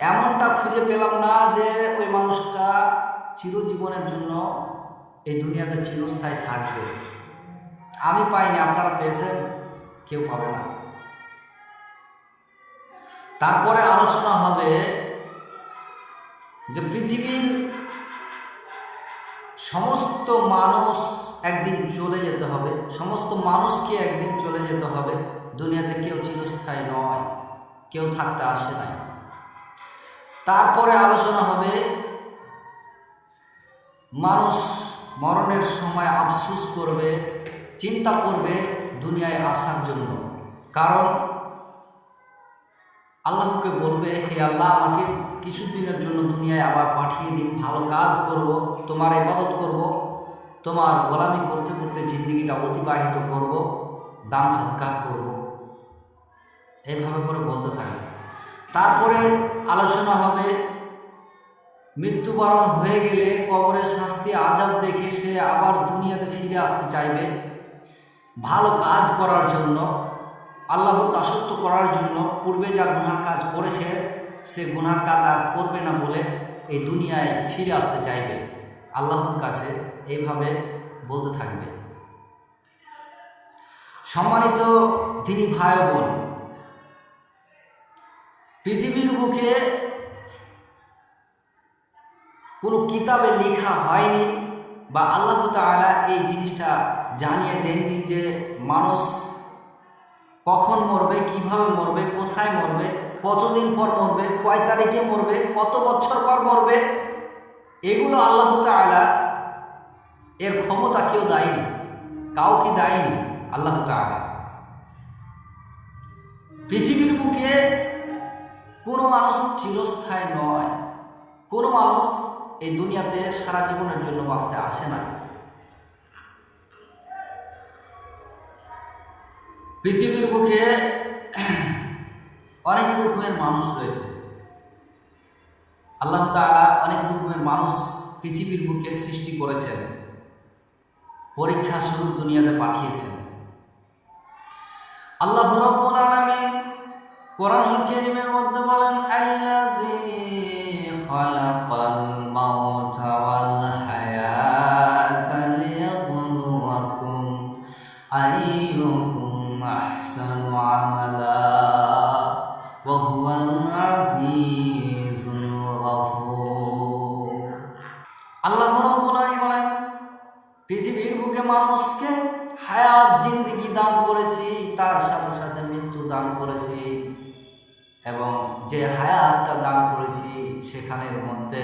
এমনটা খুঁজে পেলাম না যে ওই মানুষটা চিরজীবনের জন্য এই দুনিয়াতে চিরস্থায়ী থাকবে। আমি পাইনি, আপনারা পেয়েছেন? কেউ পাবে না। তারপরে আলোচনা হবে যে পৃথিবীর সমস্ত মানুষ একদিন চলে যেতে হবে, সমস্ত মানুষকে একদিন চলে যেতে হবে। দুনিয়াতে কেউ চিরস্থায়ী নয়, কেউ থাকতে আসে নাই। তারপরে আলোচনা হবে মানুষ মরণের সময় আফসোস করবে, চিন্তা করবে দুনিয়ায় আসার জন্য। কারণ আল্লাহকে বলবে, হে আল্লাহ, আমাকে কিছুদিনের জন্য দুনিয়ায় আবার পাঠিয়ে দিন, ভালো কাজ করব, তোমার ইবাদত করব, তোমার গোলামি করতে করতে জিন্দেগিটা অতিবাহিত করব, দান সদকা করব, এইভাবে করে বলতে থাকে। তারপরে আলোচনা হবে মৃত্যুবরণ হয়ে গেলে কবরের শাস্তি আযাব দেখে সে আবার দুনিয়াতে ফিরে আসতে চাইবে ভালো কাজ করার জন্য, আল্লাহর দাসত্ব করার জন্য। পূর্বে যা গুনার কাজ করেছে সে গুনার কাজ আর করবে না বলে এই দুনিয়ায় ফিরে আসতে চাইবে আল্লাহর কাছে, এইভাবে বলতে থাকবে। সম্মানিত দিনী ভাই বোন, পৃথিবীর বুকে কোনো কিতাবে লেখা হয়নি বা আল্লাহ তাআলা এই জিনিসটা জানিয়ে দেননি যে মানুষ কখন মরবে, কিভাবে মরবে, কোথায় মরবে, কতদিন পর মরবে, কয় তারিখে মরবে, কত বছর পর মরবে। এগুলো আল্লাহ তাআলা এর ক্ষমতা কেউ দেয়নি, কাউকে দেয়নি আল্লাহ তাআলা। পৃথিবীর বুকে কোনো মানুষ চিরস্থায়ী নয়, কোনো মানুষ এই দুনিয়াতে সারা জীবনের জন্য বাঁচতে আসে না। পৃথিবীর বুকে অনেক রকমের মানুষ রয়েছে। আল্লাহ তাআলা অনেক রকমের মানুষ পৃথিবীর বুকে সৃষ্টি করেছেন, পরীক্ষা স্বরূপ দুনিয়াতে পাঠিয়েছেন। আল্লাহ রাব্বুল আলামিন কোরআনুল কারীমের মধ্যে বলেন, আল্লাযী খালাকাল মাউতা ওয়াল হায়াতা লিয়াবলুয়াকুম আইয়ুকুম আহসানু আমালা ওয়া হুয়াল আজিজুল গফুর। আল্লাহ রাব্বুল আলামিন বলেন, পৃথিবীর বুকে মানুষকে হায়াত জিন্দেগি দান করেছি, তার সাথে সাথে মৃত্যু দান করেছি, এবং যে হায়াতটা দান করেছি সেখানের মধ্যে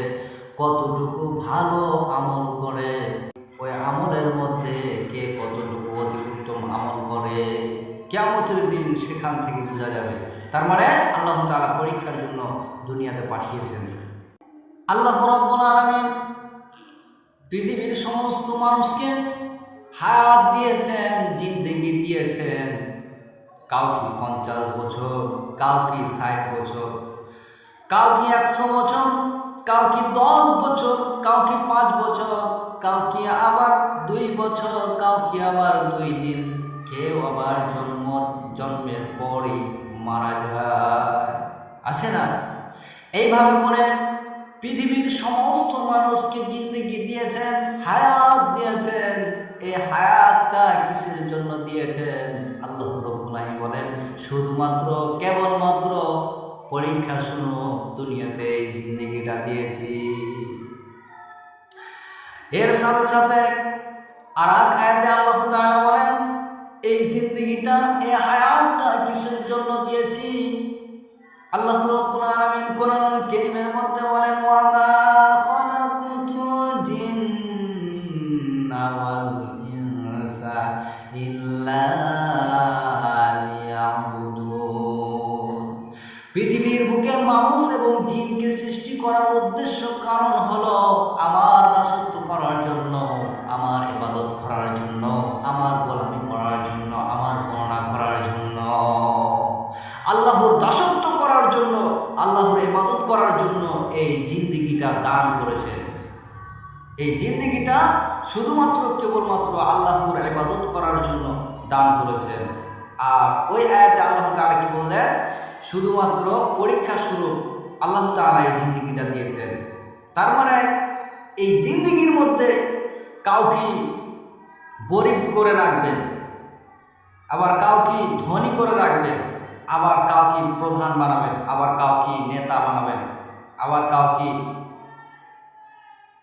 কতটুকু ভালো আমল করে, ওই আমলের মধ্যে কে কতটুকু অতি উত্তম আমল করে, কিয়ামতের দিন সেখান থেকে বোঝা যাবে। তার মানে আল্লাহ তাআলা পরীক্ষার জন্য দুনিয়াতে পাঠিয়েছেন। আল্লাহ রাব্বুল আলামিন পৃথিবীর সমস্ত মানুষকে হায়াত দিয়েছেন, জিন্দেগি দিয়েছেন। কাউকে 50 বছর, কাউকে 60 বছর, কাউকে 100 বছর, কাউকে 10 বছর, কাউকে 5 বছর, কাউকে আবার 2 বছর, কাউকে আবার 2 দিন, কেউ আবার জন্মের পরই মারা যায়, আসে না? এইভাবে করে পৃথিবীর সমস্ত মানুষকে জিন্দেগি দিয়েছেন, হায়াত দিয়েছেন। এই হায়াতটা কিসের জন্য দিয়েছেন? আল্লাহ রাব্বুল আলামিন বলেন, শুধুমাত্র কেবলমাত্র পরীক্ষা শুনো, দুনিয়াতে এই জিন্দেগিটা দিয়েছি। এর সাথে সাথে আর এক আয়াতে আল্লাহ তাআলা বলেন, এই জিন্দেগিটা, এই হায়াতটা কিসের জন্য দিয়েছি? আল্লাহ রাব্বুল আলামিন কোরআনুল কারীমের মধ্যে বলেন, ওয়া মা খালাকুতুল জিন্না ওয়াল ইনসা ইল্লা লিয়াবুদুন। পৃথিবীর বুকে মানুষ এবং জিনকে সৃষ্টি করার উদ্দেশ্য, কারণ হলো আমার দাসত্ব করার জন্য, আমার ইবাদত করার জন্য, আমার গোলামি করার জন্য, আমার গণনা করার জন্য, আল্লাহর দাসত্ব করার জন্য, আল্লাহর ইবাদত করার জন্য এই জিন্দেগিটা দান করেছেন। এই জিন্দেগিটা শুধুমাত্র কেবলমাত্র আল্লাহর ইবাদত করার জন্য দান করেছেন। আর ওই আয়াতে আল্লাহ তাআলা কি বললেন? শুধুমাত্র পরীক্ষা স্বরূপ আল্লাহ তাআলা এই জিন্দেগিটা দিয়েছেন। তার মানে এই জিন্দেগির মধ্যে কাউকে গরিব করে রাখবেন, আবার কাউকে ধনী করে রাখবেন, আবার কাউকে প্রধান বানাবেন, আবার কাউকে নেতা বানাবেন, আবার কাউকে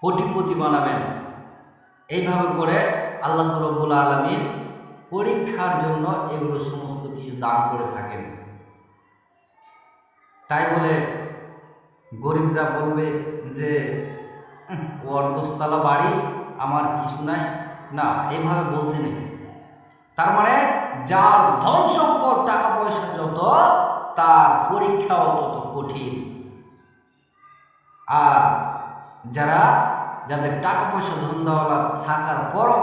কোটিপতি বানাবেন। এইভাবে করে আল্লাহ রাব্বুল আলামিন পরীক্ষার জন্য এগুলো সমস্ত কিছু দান করে থাকেন। তাই বলে গরিবরা বলবে যে ওর 10 তলা বাড়ি, আমার কিছু নাই, না, এইভাবে বলতে নেই। তার মানে যার ধন সম্পদ টাকা পয়সা যত, তার পরীক্ষাও তত কঠিন। আর যাদের টাকা পয়সা ধন দৌলত থাকার পরও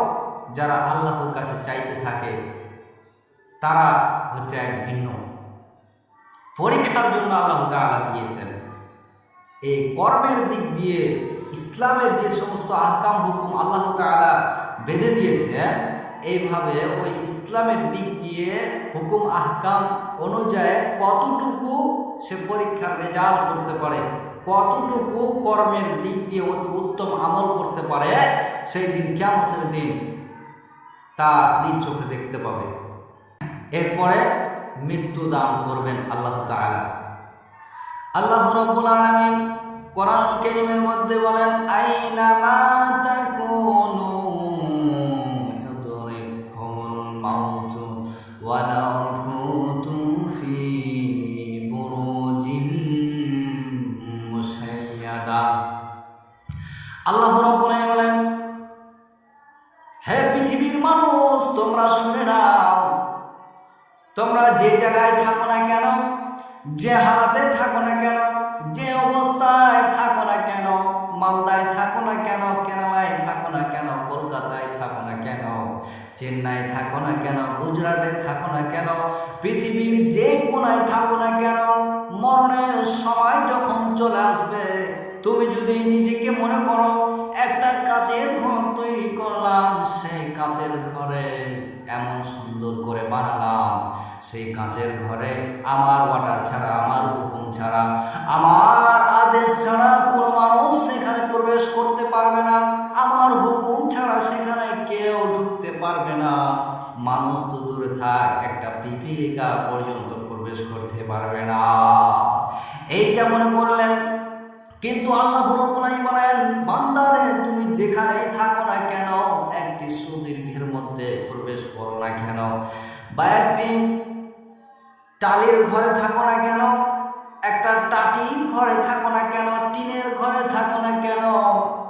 যারা আল্লাহর কাছে চাইতে থাকে, তারা হচ্ছে এক ভিন্ন। পরীক্ষার জন্য আল্লাহ তাআলা দিয়েছেন। এই কর্মের দিক দিয়ে ইসলামের যে সমস্ত আহকাম হুকুম আল্লাহ তাআলা বেঁধে দিয়েছে, এইভাবে ওই ইসলামের দিক দিয়ে হুকুম আহকাম অনুযায়ী কতটুকু সে পরীক্ষার রেজাল্ট করতে পারে, কতটুকু কর্মের দিক দিয়ে অতি উত্তম আমল করতে পারে, সেই দিন কিয়ামতের দিন তা নিজ চোখে দেখতে পাবে। এরপরে মৃত্যু দান করবেন আল্লাহ তাআলা। আল্লাহ রাব্বুল আলামিন কোরআন কারীমের মধ্যে বলেন, আইনামা তাকুনু ইউদরিকুমুল মাউতু ওয়ালাউ কুনতুম ফি বুরুজিন মুশাইয়াদা। আল্লাহ রাব্বুল আলামিন বলেন, হে পৃথিবীর মানুষ, তোমরা শুনে নাও, তোমরা যে জায়গায় থাকো না কেন, যে হালাতে থাকো না কেন, যে অবস্থায় থাকো না কেন, মালদায় থাকো না কেন, কেরালায় থাকো না কেন, কলকাতায় থাকো না কেন, চেন্নাই থাকো না কেন, গুজরাটে থাকো না কেন, পৃথিবীর যে কোনায় থাকো না কেন, মরণের সময় যখন চলে আসবে, তুমি যদি নিজেকে মনে করো একটা কাচের ঘর তৈরি করলাম, সেই কাচের ঘরে এমন সুন্দর করে বানালাম, সেই কাচের ঘরে আমার অর্ডার ছাড়া, আমার হুকুম ছাড়া, আমার আদেশ ছাড়া কোনো মানুষ সেখানে প্রবেশ করতে পারবে না, আমার হুকুম ছাড়া সেখানে কেউ ঢুকতে পারবে না। মানুষ তো দূরে থাক, একটা পিপিলিকা পর্যন্ত প্রবেশ করতে পারবে না। এইটা মনে করলেন। কিন্তু আল্লাহ রাব্বুল আলামিন বলেন, বান্দারে তুমি যেখানেই থাকো না কেন, একটি সুদীর্ঘের মধ্যে প্রবেশ করো না কেন, বা একটি টালির ঘরে থাকো না কেন, একটা টাটির ঘরে থাকো না কেন, টিনের ঘরে থাকো না কেন,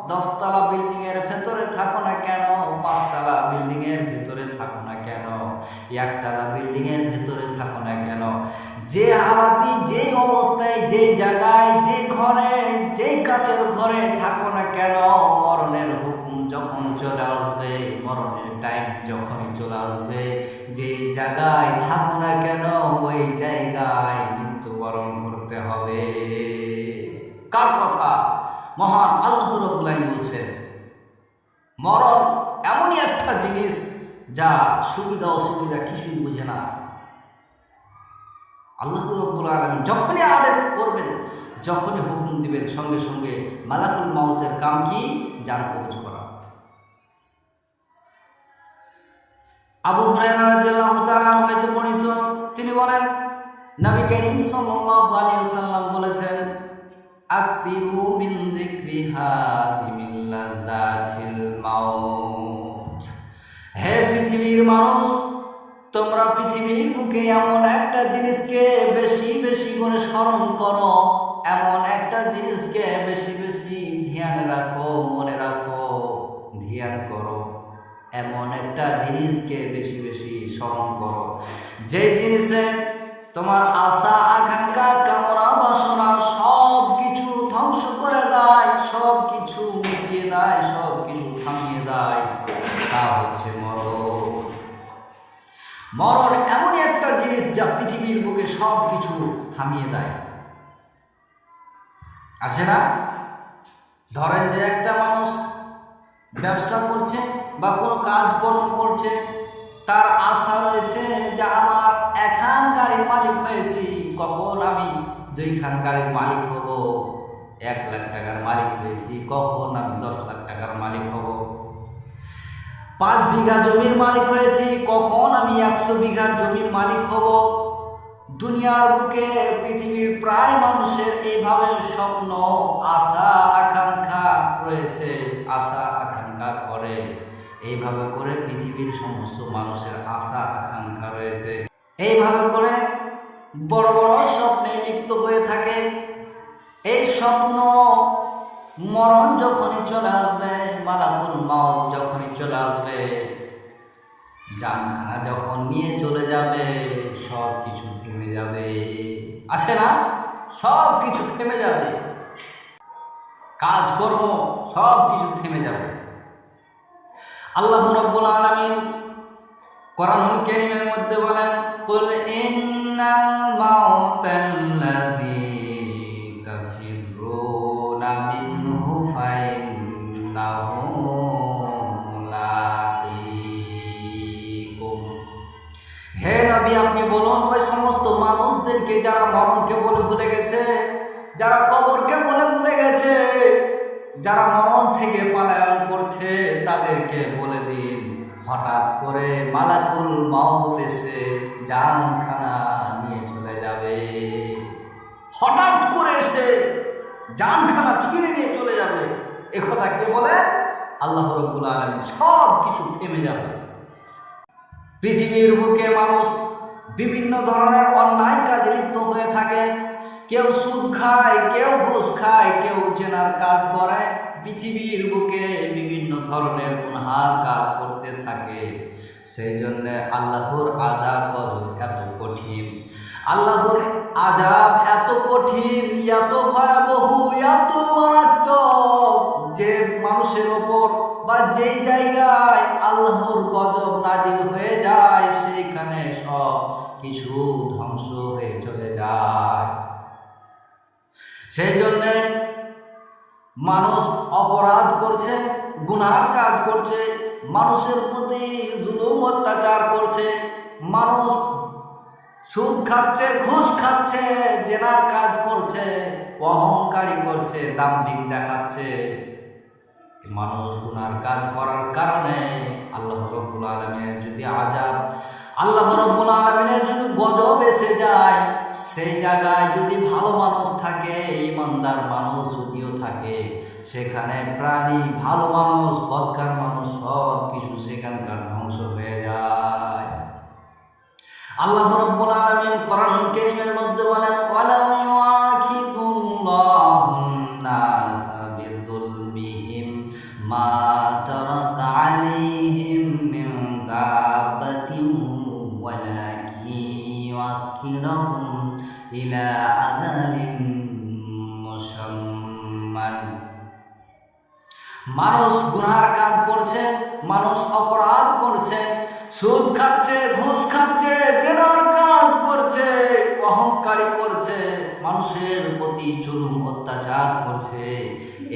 10 তলা বিল্ডিং এর ভেতরে থাকো না কেন, 5 তলা বিল্ডিং এর ভেতরে থাকো না কেন, 1 তলা বিল্ডিং এর ভেতরে থাকো না কেন, যে হালাতি, যে অবস্থায়, যে জায়গায়, যে ঘরে, যে কাচের ঘরে থাকো না কেন, মরণের হুকুম যখন চলে আসবে, মরণের টাইম যখনই চলে আসবে, যে জায়গায় থাকো না কেন, ওই জায়গায় মৃত্যুবরণ করতে হবে। কার কথা? মহান আল্লাহ রাব্বুল আলামিন বলছেন, মরণ এমনই একটা জিনিস যা সুবিধা অসুবিধা কিছুই বুঝে না। আল্লাহ রাব্বুল আলামিন যখনই আদেশ করবেন, যখনই হুকুম দিবেন, সঙ্গে সঙ্গে মালাকুল মাউতের কাম কি? জান কবজ করা। আবু হুরায়রা রাদিয়াল্লাহু তাআলা হয়তো বর্ণিত, তিনি বলেন, নবী করিম সাল্লাল্লাহু আলাইহি ওয়াসাল্লাম বলেছেন, আকসিরু মিন যিকরি হাদিমিল লাযাতিল মাউত। হে পৃথিবীর মানুষ, তোমরা পৃথিবীর বুকে এমন একটা জিনিসকে বেশি বেশি করে স্মরণ করো, এমন একটা জিনিসকে বেশি বেশি ধ্যান রাখো, মনে রাখো, ধ্যান করো, এমন একটা জিনিসকে বেশি বেশি স্মরণ করো, যে জিনিসে তোমার আশা, আকাঙ্ক্ষা, কামনা, বাসনা সব কিছু ধ্বংস করে দেয়, সব কিছু মিটিয়ে দেয়, সব কিছু থামিয়ে দেয়, তা হচ্ছে মরণ। মরণ এমনই একটা জিনিস যা পৃথিবীর বুকে সব কিছু থামিয়ে দেয়। আছে না? ধরেন যে একটা মানুষ ব্যবসা করছে বা কোনো কাজকর্ম করছে, তার আশা রয়েছে যে আমার এখন গাড়ির মালিক হয়েছি, কখন আমি 2খান গাড়ির মালিক হব, 1 লাখ টাকার মালিক হয়েছি, কখন আমি 10 লাখ টাকার মালিক হব। 5 বিঘা জমির মালিক হয়েছি, কখন আমি 100 বিঘার জমির মালিক হব। দুনিয়ার বুকে পৃথিবীর প্রায় মানুষের এইভাবে স্বপ্ন, আশা আকাঙ্ক্ষা রয়েছে, আশা আকাঙ্ক্ষা করে। এইভাবে করে পৃথিবীর সমস্ত মানুষের আশা আকাঙ্ক্ষা রয়েছে। এইভাবে করে বড় বড় স্বপ্নে লিপ্ত হয়ে থাকে। এই স্বপ্ন মরণ যখনই চলে আসবে, মালাকুল মাউত যখনই চলে আসবে, জানখানা যখন নিয়ে চলে যাবে, সব কিছু থেমে যাবে। আসে না? সব কিছু থেমে যাবে, কাজকর্ম সব কিছু থেমে যাবে। আল্লাহ রাব্বুল আলামিন কোরআনুল কারীমের মধ্যে বলেন, কুল ইন্নাল মাউতাল্লাযী তাফিররুনা মিনহু ফাইন্নাহু মুলাকীকুম। হে নবী, আপনি বলুন ওই সমস্ত মানুষদেরকে যারা মরণকে বলে ভুলে গেছে, যারা কবরকে বলে ভুলে গেছে, যারা মরণ থেকে পলায়ন করছে, তাদেরকে বলে দিন হঠাৎ করে মালাকুল মাউত এসে জানখানা নিয়ে চলে যাবে। হঠাৎ করে এসে জানখানা ছিঁড়ে নিয়ে চলে যাবে। এ কথা কে বলে? আল্লাহ রাব্বুল আলামিন। সব কিছু থেমে যাবে। পৃথিবীর বুকে মানুষ বিভিন্ন ধরনের অন্যায় কাজে লিপ্ত হয়ে থাকে। কেউ সুদ খায়, কেউ ঘুষ খায়, কেউ জেনার কাজ করে। পৃথিবীর বুকে বিভিন্ন ধরনের গুনার কাজ করতে থাকে। সেই জন্য আল্লাহর আযাব গজব এত কঠিন, আল্লাহর আযাব এত কঠিন, এত ভয়াবহ, এত মারাত্মক যে মানুষের ওপর বা যেই জায়গায় আল্লাহর গজব নাজিল হয়ে যায়, সেইখানে সব কিছু ধ্বংস হয়ে চলে যায়। সেই জন্যে মানুষ অপরাধ করছে, গুনার কাজ করছে, মানুষের প্রতি জুলুম অত্যাচার করছে, মানুষ সুদ খাচ্ছে, ঘুষ খাচ্ছে, জেনার কাজ করছে, অহংকারী করছে, দাম্ভিক দেখাচ্ছে। মানুষ গুনার কাজ করার কারণে আল্লাহ রাব্বুল আলামিনের যদি আযাব, আল্লাহ রাব্বুল আলামিনের যদি গজব এসে যায়, সেই জায়গায় যদি ভালো মানুষ থাকে, ঈমানদার মানুষ যদিও থাকে, সেখানে প্রাণী, ভালো মানুষ, বদকার মানুষ, সব কিছু সেখানকার ধ্বংস হয়ে যায়। আল্লাহ রাব্বুল আলামিন কোরআনুল কারীমের মধ্যে বলেন, ওয়ালা ইউআখিযুল্লাহুন নাসা বিযুলমিহিম মা তারাকা আলাইহিম মিন দাব্বাতিন ওয়ালাকিন ইউআখিরুহুম ইলা আজালিন মুসাম্মান। মানুষ গুনার কাজ করছে, মানুষ অপরাধ করছে, সুদ খাচ্ছে, ঘুষ খাচ্ছে, জেনার কাজ করছে, অহংকারী করছে, মানুষের প্রতি জুলুম অত্যাচার করছে।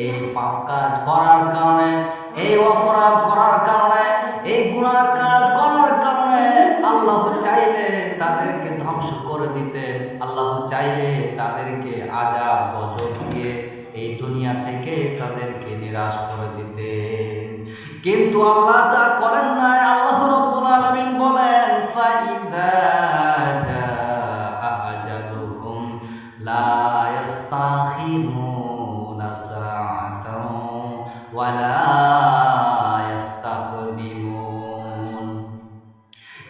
এই পাপ কাজ করার কারণে, এই অপরাধ করার কারণে, এই গুনার কাজ করার কারণে আল্লাহ চাইলে তাদেরকে ধ্বংস করে দিতেন। আল্লাহ চাইলে তাদেরকে আযাব গজব দিয়ে এই দুনিয়া থেকে তাদেরকে নিরাশ করে দিতেন, কিন্তু আল্লাহ তা করেন নাই। আল্লাহ রাব্বুল আলামিন বলেন, ফাইদা জাআ আজালুহুম লা ইস্তাখিরুনা সাআতাও ওয়া লা ইস্তাকদিমুন।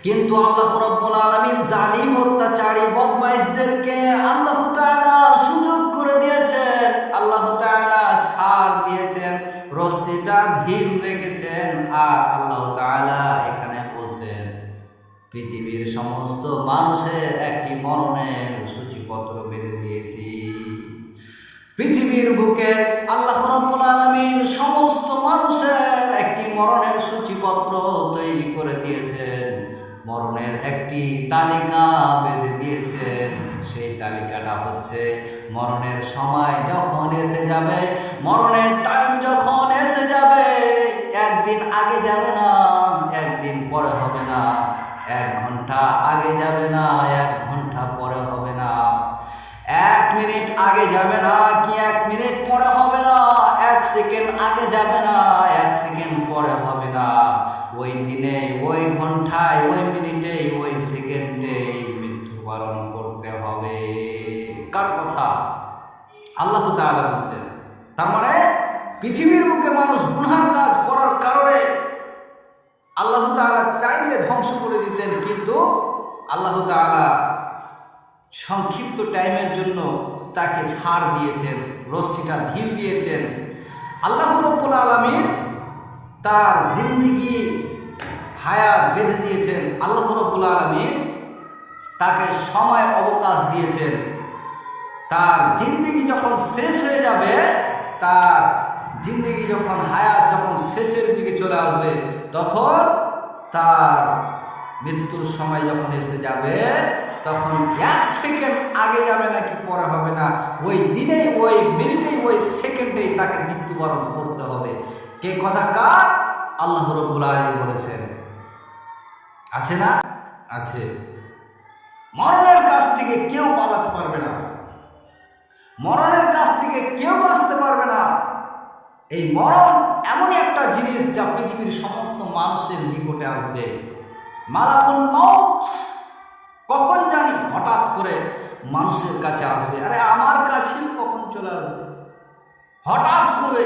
কিন্তু আল্লাহ রাব্বুল আলামিন জালিম, অত্যাচারী, বদমাইশদেরকে আল্লাহ তাআলা সুযোগ করে দিয়েছেন, আল্লাহ তাআলা ছাড় দিয়েছেন, রশ্মিটা ধীর রেখেছেন। আর আল্লাহ তাআলা এখানে বলছেন, পৃথিবীর সমস্ত মানুষের একটি মরণের সূচিপত্র বেঁধে দিয়েছি। পৃথিবীর বুকে আল্লাহ রাব্বুল আলামিন সমস্ত মানুষের একটি মরণের সূচিপত্র তৈরি করে দিয়েছেন, মরণের একটি তালিকা বেঁধে দিয়েছেন। সেই তালিকাটা হচ্ছে, মরণের সময় যখন এসে যাবে, মরণের টাইম যখন এসে যাবে, একদিন আগে যাবে না, একদিন পরে হবে না, 1 ঘন্টা আগে যাবে না, 1 ঘন্টা পরে হবে না, 1 মিনিট আগে যাবে না কি 1 মিনিট পরে হবে না, 1 সেকেন্ড আগে যাবে না 1 সেকেন্ড পরে হবে না। ওই দিনে, ওই ঘন্টায়, ওই মিনিটে, ওই সেকেন্ডে মৃত্যুবরণ করতে হবে। কার কথা? আল্লাহ তাআলা বলছেন। তার মানে পৃথিবীর বুকে মানুষ গুনাহ কাজ করার কারণে আল্লাহ তাআলা চাইলে ধ্বংস করে দিতেন, কিন্তু আল্লাহ তাআলা সংক্ষিপ্ত টাইমের জন্য তাকে ছাড় দিয়েছেন, রশ্মিটা ঢিল দিয়েছেন। আল্লাহ রাব্বুল আলামিন তার জিন্দেগি হায়াত বেঁধে দিয়েছেন। আল্লাহ রাব্বুল আলামিন তাকে সময় অবকাশ দিয়েছেন। তার জিন্দেগি যখন শেষ হয়ে যাবে, তার জিন্দেগি যখন হায়াত যখন শেষের দিকে চলে আসবে, তখন তার মৃত্যুর সময় যখন এসে যাবে, তখন 1 সেকেন্ড আগে যাবে নাকি পরে হবে না, ওই দিনেই, ওই মিনিটেই, ওই সেকেন্ডেই তাকে মৃত্যুবরণ করতে হবে। কে কথা কার? আল্লাহ রাব্বুল আলামিন বলেছেন। আছে না? আছে। মরণের কাছ থেকে কেউ পালাতে পারবে না, মরণের কাছ থেকে কেউ বাঁচতে পারবে না। এই মরণ এমনই একটা জিনিস যা পৃথিবীর সমস্ত মানুষের নিকটে আসবে। মালাকুল মউত কখন জানি হঠাৎ করে মানুষের কাছে আসবে। আরে আমার কাছেও কখন চলে আসবে, হঠাৎ করে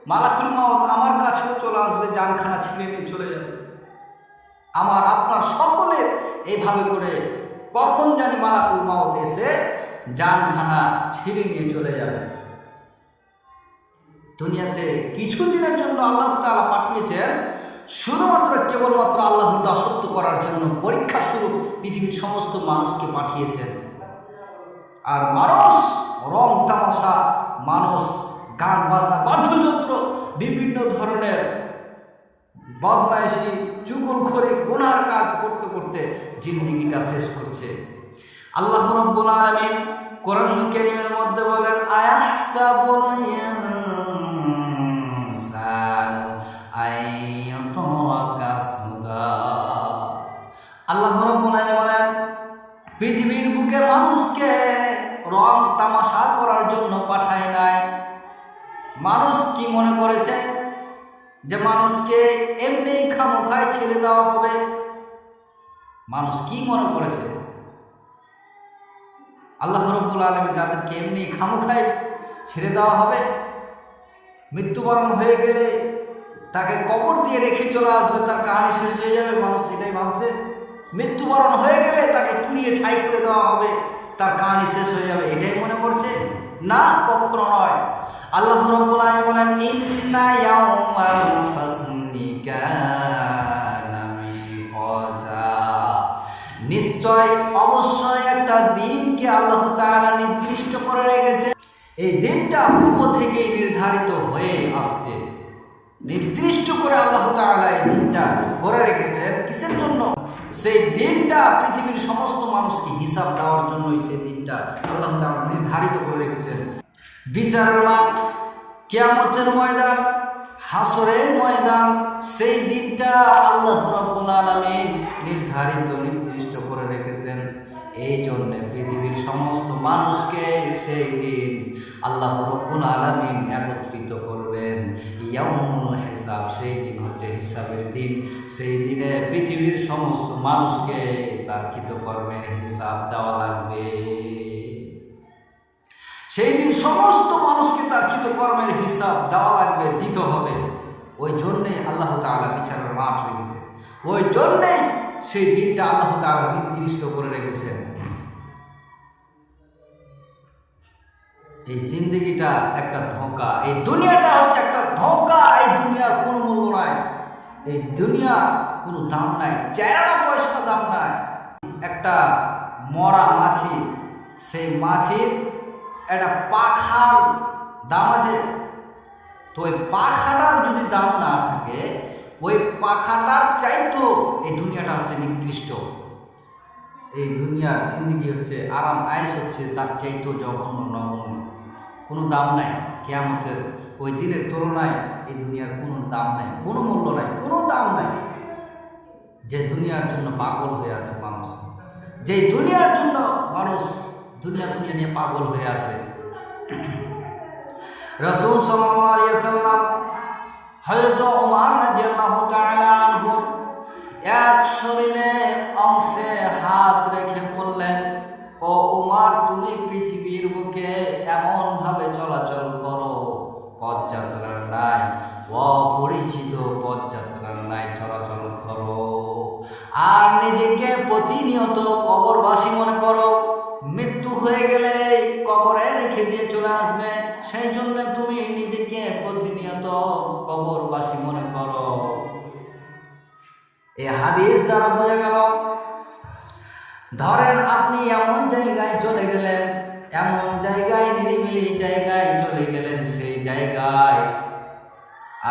মালাকুল মউত আমার কাছেও চলে আসবে, জানখানা ছিঁড়ে নিয়ে চলে যাবে। আমার আপনার সকলের এইভাবে করে কখন জানি মালাকুল মউত এসে জানখানা ছিঁড়ে নিয়ে চলে যাবে। দুনিয়াতে কিছুদিনের জন্য আল্লাহ তাআলা পাঠিয়েছেন, শুধুমাত্র কেবলমাত্র আল্লাহর দাসত্ব করার জন্য পরীক্ষা স্বরূপ পৃথিবীর সমস্ত মানুষকে পাঠিয়েছেন। আর মানুষ রং তামাশা, মানুষ গান বাজনা, বাদ্যযন্ত্র, বিভিন্ন ধরনের বদমাইশি, চুগলখড়ি, গুনার কাজ করতে করতে জিন্দেগিটা শেষ করছে। আল্লাহ রাব্বুল আলামিন কোরআনুল কারীমের মধ্যে বলেন, আয়াহসাবুল ইনসানু আইয়ুতরাকা সুদা। আল্লাহ রাব্বুল আলামিন বলেন, পৃথিবীর বুকে মানুষকে রং তামাশা করার জন্য পাঠায় নাই। মানুষ কি মনে করেছে যে মানুষকে এমনি খামোখায় ছেড়ে দেওয়া হবে? মানুষ কি মনে করেছে? আল্লাহ রাব্বুল আলামিন তাদেরকে এমনি খামোখায় ছেড়ে দেওয়া হবে? মৃত্যুবরণ হয়ে গেলে তাকে কবর দিয়ে রেখে চলে আসবে, তার কাহিনী শেষ হয়ে যাবে, মানুষ এটাই ভাবছে। মৃত্যুবরণ হয়ে গেলে তাকে পুড়িয়ে ছাই করে দেওয়া হবে, তার কাহিনী শেষ হয়ে যাবে, এটাই মনে করছে? না, কখনো নয়। আল্লাহ রাব্বুল আলামিন বলেন, ইন্না ইয়াউমাল ফাসলি কানা মিকাতা। নিশ্চয়, অবশ্যই একটা দিনকে আল্লাহ তাআলা নির্দিষ্ট করে রেখেছে। এই দিনটা পূর্ব থেকেই নির্ধারিত হয়ে আসছে। নির্দিষ্ট করে আল্লাহ তাআলা এই দিনটা করে রেখেছেন। কিসের জন্য? সেই দিনটা পৃথিবীর সমস্ত মানুষকে হিসাব দেওয়ার জন্যই সেই দিনটা আল্লাহ তাআলা নির্ধারিত করে রেখেছেন। বিচারের মাঠ, কিয়ামতের ময়দান, হাসরের ময়দান, সেই দিনটা আল্লাহ রাব্বুল আলামিন নির্দিষ্ট করে রেখেছেন। এই জন্যে পৃথিবীর সমস্ত মানুষকে সেই দিন আল্লাহ রাব্বুল আলামিন একত্রিত করবেন। ইয়াউমুল হিসাব, সেই দিন হচ্ছে হিসাবের দিন। সেই দিনে পৃথিবীর সমস্ত মানুষকে তার কৃতকর্মের হিসাব দেওয়া লাগবে। সেই দিন সমস্ত মানুষকে তার কৃতকর্মের হিসাব দেওয়া লাগবে, দিতে হবে। ওই জন্যে আল্লাহ তাআলা বিচারের মাঠ রেখেছে, ওই জন্যেই সেই দিনটা আল্লাহ তাআলা নির্দিষ্ট করে রেখেছেন। এই জিন্দেগিটা একটা ধোঁকা, এই দুনিয়াটা হচ্ছে একটা ধোঁকা। এই দুনিয়ার কোনো মূল্য নাই, এই দুনিয়ার কোনো দাম নাই, 4 পয়সা দাম নাই। একটা মরা মাছি, সেই মাছির একটা পাখার দাম আছে। তো ওই পাখাটার যদি দাম না থাকে, ওই পাখাটার চাইতো এই দুনিয়াটা হচ্ছে নিকৃষ্ট। এই দুনিয়ার জিন্দেগি হচ্ছে আরাম আয়েশ হচ্ছে তার চাইতো জঘন্য, নগণ্য, কোনো দাম নাই। কিয়ামতের ওই দিনের তুলনায় এই দুনিয়ার কোনো দাম নাই, কোনো মূল্য নাই, কোনো দাম নাই। যে দুনিয়ার জন্য পাগল হয়ে আছে মানুষ, যে দুনিয়ার জন্য মানুষ দুনিয়া নিয়ে পাগল হয়ে আছে। রাসূল সাল্লাল্লাহু আলাইহি ওয়াসাল্লাম হযরত ওমর রাদিয়াল্লাহু তাআলা আনহু এক শরীরে অংশে হাত রেখে বললেন, ও ওমর, তুমি পৃথিবীর বুকে এমন ভাবে চলাচল করো, পথযাত্রার নাই, অপরিচিত পথযাত্রার নাই চলাচল করো, আর নিজেকে প্রতিনিয়ত কবরবাসী মনে করো। মৃত্যু হয়ে গেলে কবরে রেখে দিয়ে চলে আসবে, সেই জন্য তুমি নিজেকে প্রতিনিয়ত কবরবাসী মনে করো। এই হাদিস দ্বারা বোঝা গেল, ধরেন আপনি এমন জায়গায় চলে গেলেন, এমন জায়গায় নিরিবিলি জায়গায় চলে গেলেন, সেই জায়গায়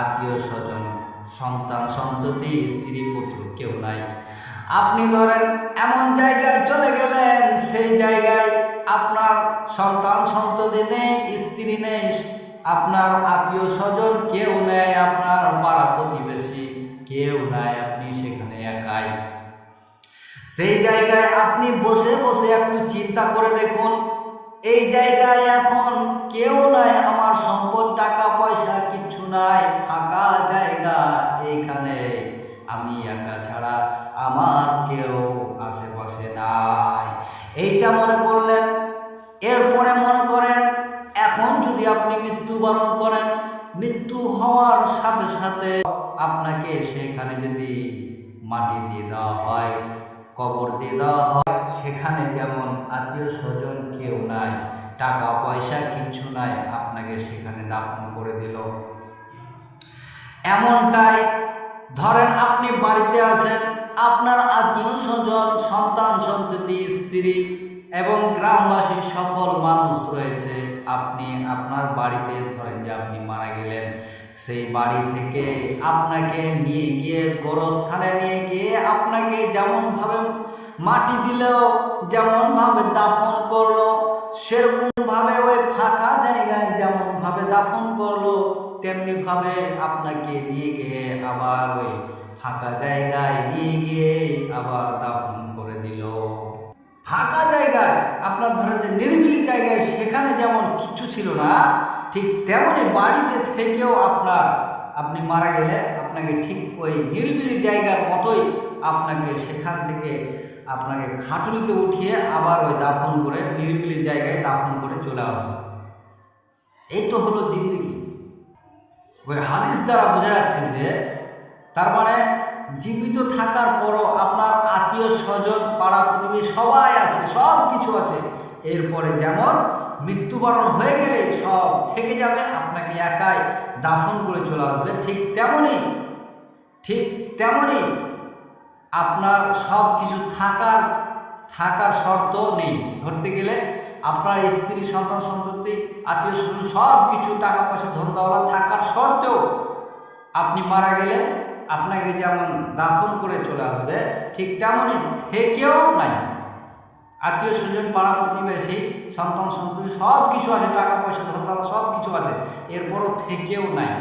আত্মীয় স্বজন, সন্তান সন্ততি, স্ত্রী পুত্র কেউ নাই। আপনি ধরেন এমন জায়গায় চলে গেলেন, সেই জায়গায় আপনার সন্তান সন্ততি নেই, স্ত্রী নেই, আপনার আত্মীয় স্বজন কেউ নেই, আপনার পাড়া প্রতিবেশী কেউ নাই, আপনি সেখানে একাই। সেই জায়গায় আপনি বসে বসে একটু চিন্তা করে দেখুন, এই জায়গায় এখন কেউ নাই, আমার সম্পদ টাকা পয়সা কিচ্ছু নাই, ফাঁকা জায়গা, এইখানে আমি একা ছাড়া আমার কেউ আশেপাশে নাই। এইটা মনে করলেন। এরপরে মনে করেন এখন যদি আপনি মৃত্যুবরণ করেন, মৃত্যু হওয়ার সাথে সাথে আপনাকে সেখানে যদি মাটি দিয়ে দেওয়া হয়, কবর দিয়ে দেওয়া হয়, সেখানে যেমন আত্মীয় স্বজন কেউ নাই, টাকা পয়সা কিচ্ছু নাই, আপনাকে সেখানে দাফন করে দিল। এমনটাই ধরেন আপনি বাড়িতে আছেন, আপনার আত্মীয় স্বজন, সন্তান সন্ততি, স্ত্রী এবং গ্রামবাসী সকল মানুষ রয়েছে। আপনি আপনার বাড়িতে ধরেন যে আপনি মারা গেলেন, সেই বাড়ি থেকে আপনাকে নিয়ে গিয়ে গোরস্থানে নিয়ে গিয়ে আপনাকে যেমনভাবে মাটি দিল, যেমনভাবে দাফন করলো, সেরকমভাবে ওই ফাঁকা জায়গায় যেমনভাবে দাফন করলো, তেমনিভাবে আপনাকে নিয়ে গিয়ে আবার ওই ফাঁকা জায়গায় নিয়ে গিয়ে আবার দাফন করে দিল। ফাঁকা জায়গায়, আপনার ধরেন যে নিরিবিলি জায়গায়, সেখানে যেমন কিচ্ছু ছিল না, ঠিক তেমনি বাড়িতে থেকেও আপনি মারা গেলে আপনাকে ঠিক ওই নিরিবিলি জায়গার মতোই আপনাকে সেখান থেকে আপনাকে খাটুলিতে উঠিয়ে আবার ওই দাফন করে নিরিবিলি জায়গায় দাফন করে চলে আসে। এই তো হলো জিন্দেগি। ওই হাদিস দ্বারা বোঝা যাচ্ছে যে তার মানে জীবিত থাকার পরও আপনার আত্মীয় স্বজন, পাড়া প্রতিবেশী সবাই আছে, সব কিছু আছে। এরপরে যেমন মৃত্যুবরণ হয়ে গেলে সব থেকে যাবে, আপনাকে একাই দাফন করে চলে আসবে, ঠিক তেমনই আপনার সব কিছু থাকার শর্ত নেই। ধরতে গেলে আপনার স্ত্রী, সন্তান সন্ততি, আত্মীয় স্বজন সব কিছু, টাকা পয়সা, ধন দৌলত থাকার শর্তেও আপনি মারা গেলে আপনাকে যেমন দাফন করে চলে আসবে, ঠিক তেমনই থেকেও নাই। আত্মীয় স্বজন, পাড়া প্রতিবেশী, সন্তান সন্ততি সব কিছু আছে, টাকা পয়সা, ধন দৌলত সব কিছু আছে, এরপরও থেকেও নাই।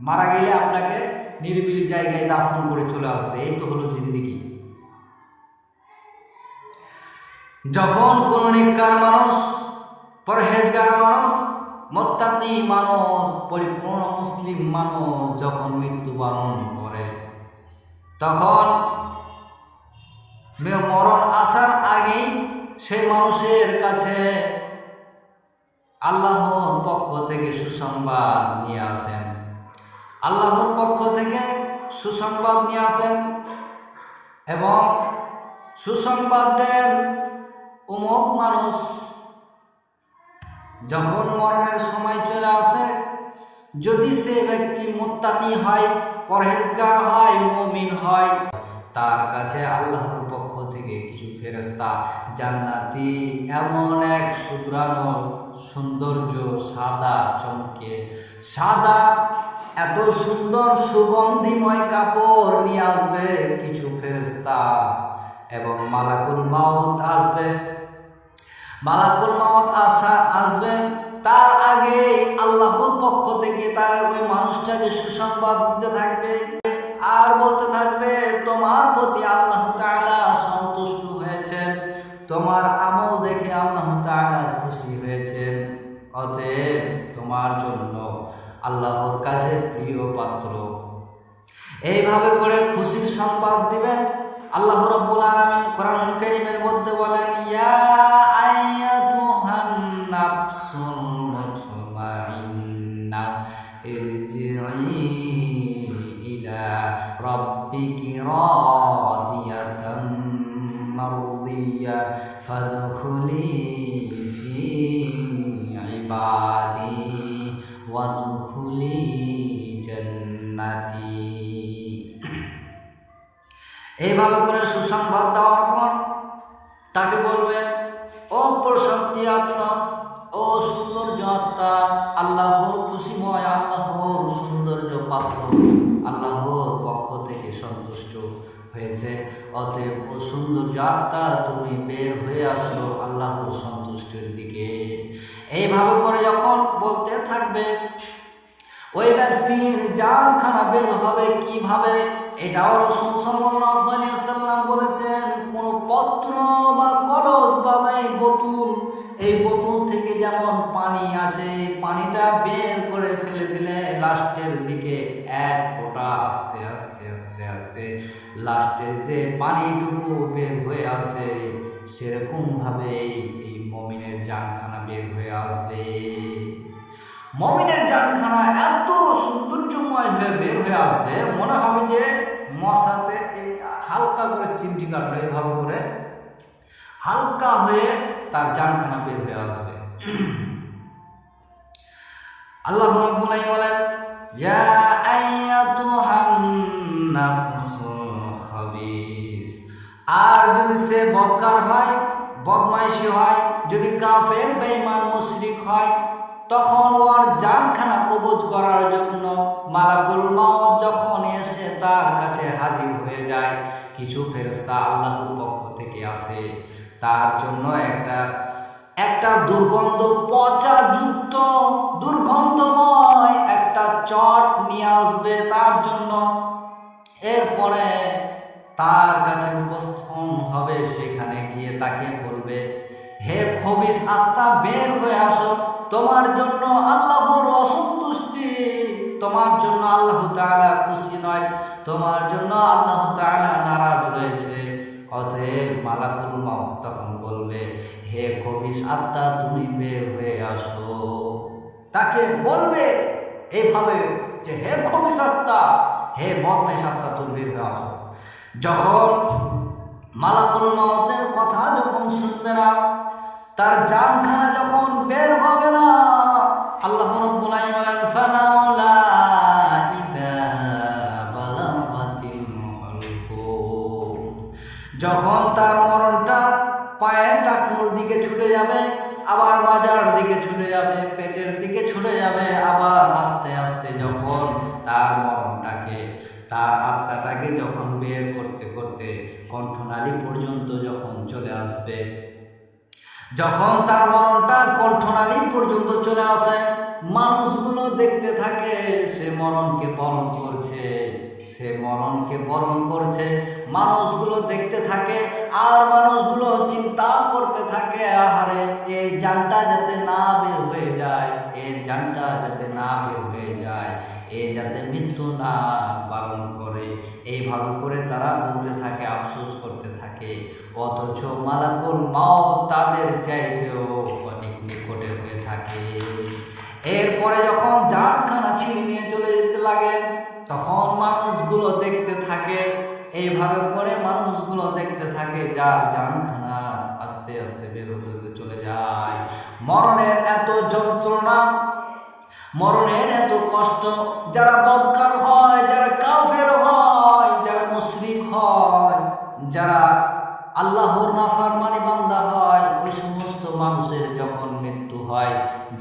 মারা গেলে আপনাকে নিরিবিলি জায়গায় দাফন করে চলে আসবে। এই তো হলো জিন্দেগি। যখন কোন নেককার মানুষ, পরহেজগার মানুষ, মুত্তাকি মানুষ, পরিপূর্ণ মুসলিম মানুষ যখন মৃত্যুবরণ করে, তখন মরণ আসার আগেই সেই মানুষের কাছে আল্লাহর পক্ষ থেকে সুসংবাদ নিয়ে আসেন। আল্লাহর পক্ষ থেকে সুসংবাদ নিয়ে আসেন এবং সুসংবাদ দেন, অমুক মানুষ যখন মরণের সময় চলে আসে, যদি সে ব্যক্তি মুত্তাকি হয়, পরহেজগার হয়, মুমিন হয়, তার কাছে আল্লাহর পক্ষ থেকে কিছু ফেরেশতা জান্নাতি এমন এক শুভ্রানো সৌন্দর্য, সাদা চমকে সাদা, এত সুন্দর সুগন্ধিময় কাপড় নিয়ে আসবে কিছু ফেরেশতা, এবং মালাকুল মাউত আসবে। মালাকুল মাউত আসবে, তার আগে আল্লাহর পক্ষ থেকে তার ওই মানুষটাকে সুসংবাদ দিতে থাকবে আর বলতে থাকবে, তোমার প্রতি আল্লাহ তাআলা সন্তুষ্ট হয়েছেন, তোমার আমল দেখে আল্লাহ তাআলা খুশি হয়েছেন, অতএব তোমার জন্য আল্লাহর কাছে প্রিয় পাত্র। এইভাবে করে খুশির সংবাদ দিবেন। আল্লাহ রাব্বুল আলামিন কোরআন কারীমের মধ্যে বলেন, ইয়া আইয়াতুহান নাফসুল মুতমাইন্না ইরজিই ইলা রাব্বিকি রাদিয়াতাম মারদিয়া ফাদখুলি ফি ইবাদি ওয়াদখুলি জান্নাতি। এইভাবে করে সুসংবাদ দেওয়ার পর তাকে বলবে, ও প্রশান্তি আত্মা, ও সৌন্দর্য আত্মা, আল্লাহর খুশিময়, আল্লাহর সৌন্দর্য পাত্র, আল্লাহর পক্ষ থেকে সন্তুষ্ট হয়েছে, অতএব ও সৌন্দর্য আত্মা তুমি বের হয়ে আসো আল্লাহর সন্তুষ্টির দিকে। এইভাবে করে যখন বলতে থাকবে, ওই ব্যক্তির জানখানা বের হবে কিভাবে? এটাও রাসূল সাল্লাল্লাহু আলাইহি ওয়াসাল্লাম বলেছেন, কোন পত্র বা কলস বা এই বোতল থেকে যেমন পানি আসে, পানিটা বের করে ফেলে দিলে লাস্টের দিকে এক ফোঁটা আস্তে আস্তে আস্তে আস্তে লাস্টের যে পানিটুকু বের হয়ে আসে, সেরকম ভাবে এই মুমিনের জানখানা বের হয়ে আসবে। মুমিনের জানখানা এত সৌন্দর্যময় হয়ে বের হয়ে আসবে, মনে হবে যে মশাতে এই হালকা করে চিমটি কাটলো, এইভাবে করে হালকা হয়ে তার জানখানা বের হয়ে আসবে। আল্লাহ রাব্বুল আলামিন বলেন, ইয়া আইয়াতুহান নাফসুল খাবিস। আর যদি সে বদকার হয়, বদমাইশি হয়, যদি কাফের বেঈমান মুশরিক হয়, তখন ওর জানখানা কবজ করার জন্য মালাকুল মউত যখন এসে তার কাছে হাজির হয়ে যায়, কিছু ফেরেশতা আল্লাহর পক্ষ থেকে আসে, তার জন্য একটা দুর্গন্ধ পচাযুক্ত দুর্গন্ধময় একটা চট নিয়ে আসবে তার জন্য। এরপরে তার কাছে উপস্থিত হবে, সেখানে গিয়ে তাকে বলবে, হে খবিস আত্মা, বের হয়ে আসো, তোমার জন্য আল্লাহর অসন্তুষ্টি, তোমার জন্য আল্লাহ তাআলা খুশি নয়, তোমার জন্য আল্লাহ তাআলা নারাজ রয়েছে। অতএব মালাকুল মউত তখন বলবে, হে খবিস আত্মা, তুমি বের হয়ে আসো। তাকে বলবে এইভাবে যে, হে খবিস আত্মা, হে বদমাইশ আত্মা, তুমি বের হয়ে আসো। যখন মালাকুল মউতের কথা যখন শুনবে না, তার জানখানা যখন বের হবে না, আল্লাহ রাব্বুল আলামিন বলেন, ফালাউলা ইযা বালাগাতিল হুলকুম। যখন তার মরণটা পায়ের টাকনুর দিকে ছুটে যাবে, আবার মাজার দিকে ছুটে যাবে, পেটের দিকে ছুটে যাবে, আবার আস্তে আস্তে যখন তার মরণটাকে, তার আত্মাটাকে যখন বের করতে করতে কণ্ঠনালী পর্যন্ত যখন চলে আসবে, যখন তার মরণটা কণ্ঠনালী পর্যন্ত চলে আসে, মানুষগুলো দেখতে থাকে সে মরণকে বরণ করছে, সে মরণকে বরণ করছে, মানুষগুলো দেখতে থাকে, আর মানুষগুলো চিন্তা করতে থাকে, আহারে এই জানটা যাতে না বের হয়ে যায়, এর জানটা যাতে না বের হয়ে যায়, এ যাতে মৃত্যু না বারণ করে। এইভাবে করে তারা বলতে থাকে, আফসোস করতে থাকে, অথচ মালাকুল মউত তাদের চাইতেও অনেক নিকটে হয়ে থাকে। এরপরে যখন জানখানা ছিঁড়ে নিয়ে চলে যেতে লাগে, তখন মানুষগুলো দেখতে থাকে, এইভাবে করে মানুষগুলো দেখতে থাকে, যার জানখানা আস্তে আস্তে বের হতে চলে যায়। মরণের এত যন্ত্রণা, মরণের এত কষ্ট, যারা বদকার হয়, যারা কাফের হয়, যারা মুশরিক হয়, যারা আল্লাহর নাফরমানি বান্দা হয়, ওই সমস্ত মানুষের যখন মৃত্যু হয়,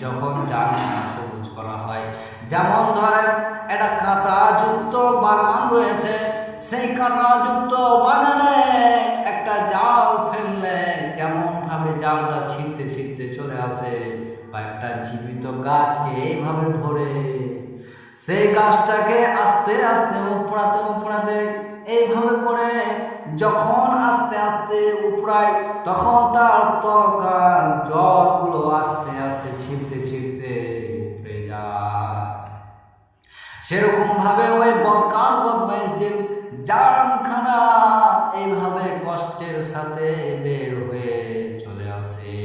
যখন জানখানা কবজ করা হয়, যেমন ধরেন একটা কাঁটাযুক্ত বাগান রয়েছে, সেই কাঁটাযুক্ত বাগানে একটা জাল ফেললে যেমন ভাবে জালটা ছিঁড়তে ছিঁড়তে চলে আসে, বা একটা জীবিত গাছকে এইভাবে ধরে সেই গাছটাকে আস্তে আস্তে উপড়াতে উপড়াতে এইভাবে করে যখন আস্তে আস্তে উপরায়, তখন তার তরকার জ্বরগুলো আস্তে আস্তে ছিঁড়তে ছিঁড়তে উপরে যায়। সেরকম ভাবে ওই বদকার বদমাইশদের জানখানা এইভাবে কষ্টের সাথে বের হয়ে চলে আসে।